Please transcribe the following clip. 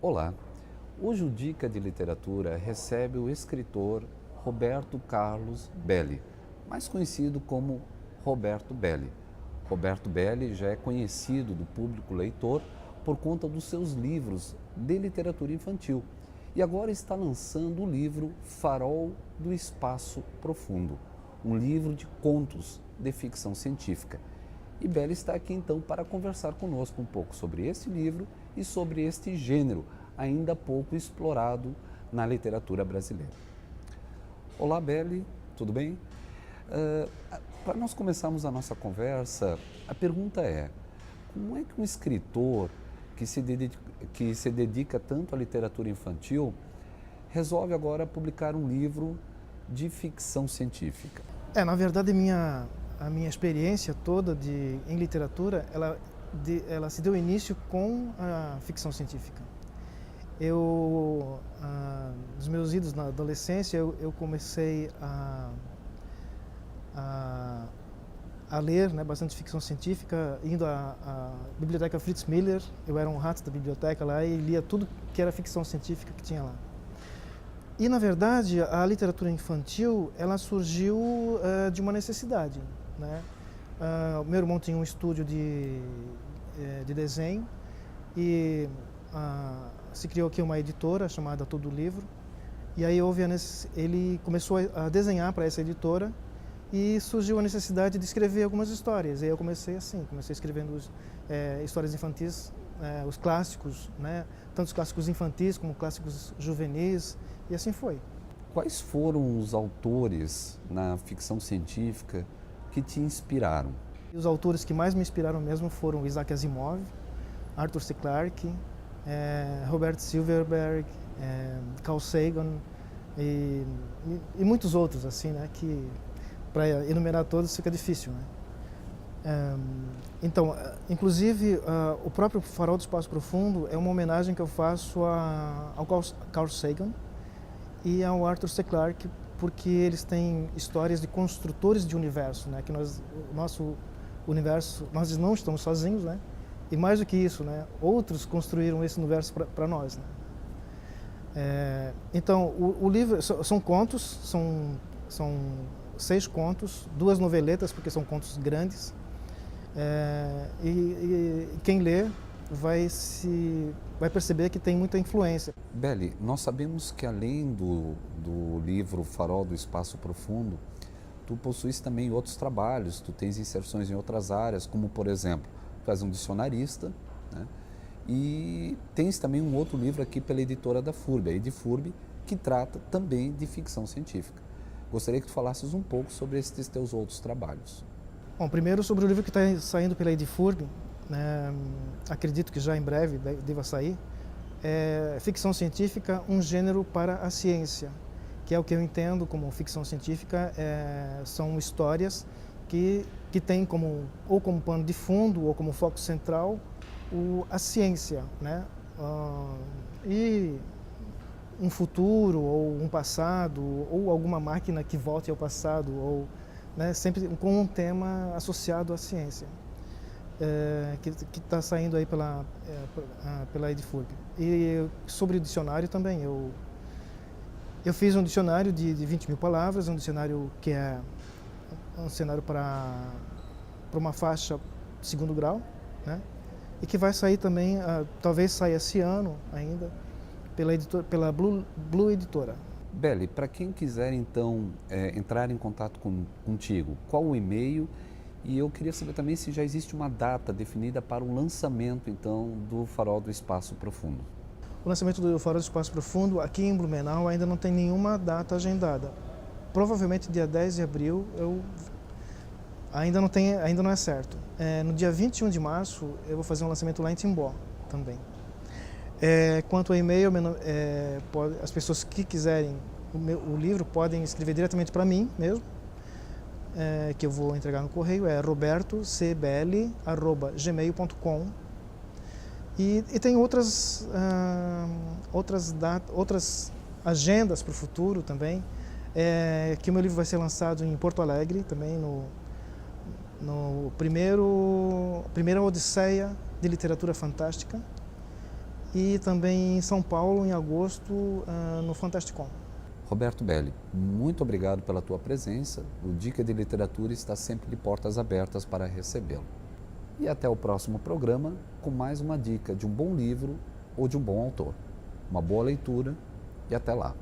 Olá, hoje o Dica de Literatura recebe o escritor Roberto Carlos Belli, mais conhecido como Roberto Belli. Roberto Belli já é conhecido do público leitor por conta dos seus livros de literatura infantil e agora está lançando o livro Farol do Espaço Profundo, um livro de contos de ficção científica. E Belli está aqui então para conversar conosco um pouco sobre esse livro e sobre este gênero ainda pouco explorado na literatura brasileira. Olá, Belli, tudo bem? Para nós começarmos a nossa conversa, a pergunta é: como é que um escritor que se dedica tanto à literatura infantil resolve agora publicar um livro de ficção científica? Na verdade, a minha experiência toda em literatura, ela se deu início com a ficção científica. Nos meus idos na adolescência, eu comecei a ler, né, bastante ficção científica, indo à biblioteca Fritz Miller. Eu era um rato da biblioteca lá e lia tudo que era ficção científica que tinha lá. E, na verdade, a literatura infantil, ela surgiu de uma necessidade, né? Meu irmão tinha um estúdio de desenho e se criou aqui uma editora chamada Todo Livro. E aí ele começou a desenhar para essa editora e surgiu a necessidade de escrever algumas histórias. E aí eu comecei escrevendo histórias infantis, os clássicos, né? Tanto os clássicos infantis como clássicos juvenis, e assim foi. Quais foram os autores na ficção científica que te inspiraram? Os autores que mais me inspiraram mesmo foram Isaac Asimov, Arthur C. Clarke, Robert Silverberg, Carl Sagan e muitos outros, assim, né, que para enumerar todos fica difícil, né? Então, inclusive, o próprio Farol do Espaço Profundo é uma homenagem que eu faço ao Carl Sagan e ao Arthur C. Clarke, porque eles têm histórias de construtores de universo, né? Que o nosso universo, nós não estamos sozinhos, né? E mais do que isso, né? Outros construíram esse universo para nós, né? Então, o livro são contos, são 6 contos, 2 noveletas, porque são contos grandes. E quem lê vai perceber que tem muita influência. Belli, nós sabemos que além do livro Farol do Espaço Profundo, tu possuis também outros trabalhos, tu tens inserções em outras áreas, como por exemplo, tu és um dicionarista, né? E tens também um outro livro aqui pela editora da FURB, a Edifurb, que trata também de ficção científica. Gostaria que tu falasses um pouco sobre esses teus outros trabalhos. Bom, primeiro sobre o livro que está saindo pela Edifurb, né, acredito que já em breve deva sair, é Ficção Científica, um gênero para a ciência, que é o que eu entendo como ficção científica. São histórias que têm como pano de fundo ou como foco central a ciência, né? E um futuro ou um passado ou alguma máquina que volte ao passado, ou, né, sempre com um tema associado à ciência, que está saindo aí pela Edifurb. E sobre o dicionário também, eu fiz um dicionário de 20 mil palavras, um dicionário que é um dicionário para uma faixa segundo grau, né? E que vai sair também, talvez saia esse ano ainda, pela Blue Editora. Belli, para quem quiser então entrar em contato contigo, qual o e-mail? E eu queria saber também se já existe uma data definida para o lançamento então do Farol do Espaço Profundo. O lançamento do Farol do Espaço Profundo aqui em Blumenau ainda não tem nenhuma data agendada. Provavelmente dia 10 de abril, ainda não é certo. No dia 21 de março eu vou fazer um lançamento lá em Timbó também. Quanto ao e-mail, as pessoas que quiserem o livro podem escrever diretamente para mim mesmo, que eu vou entregar no correio, é robertocbl@gmail.com. E tem outras agendas para o futuro também, que o meu livro vai ser lançado em Porto Alegre também, no primeira Odisseia de Literatura Fantástica, e também em São Paulo, em agosto, no Fantasticon. Roberto Belli, muito obrigado pela tua presença. O Dica de Literatura está sempre de portas abertas para recebê-lo. E até o próximo programa com mais uma dica de um bom livro ou de um bom autor. Uma boa leitura e até lá.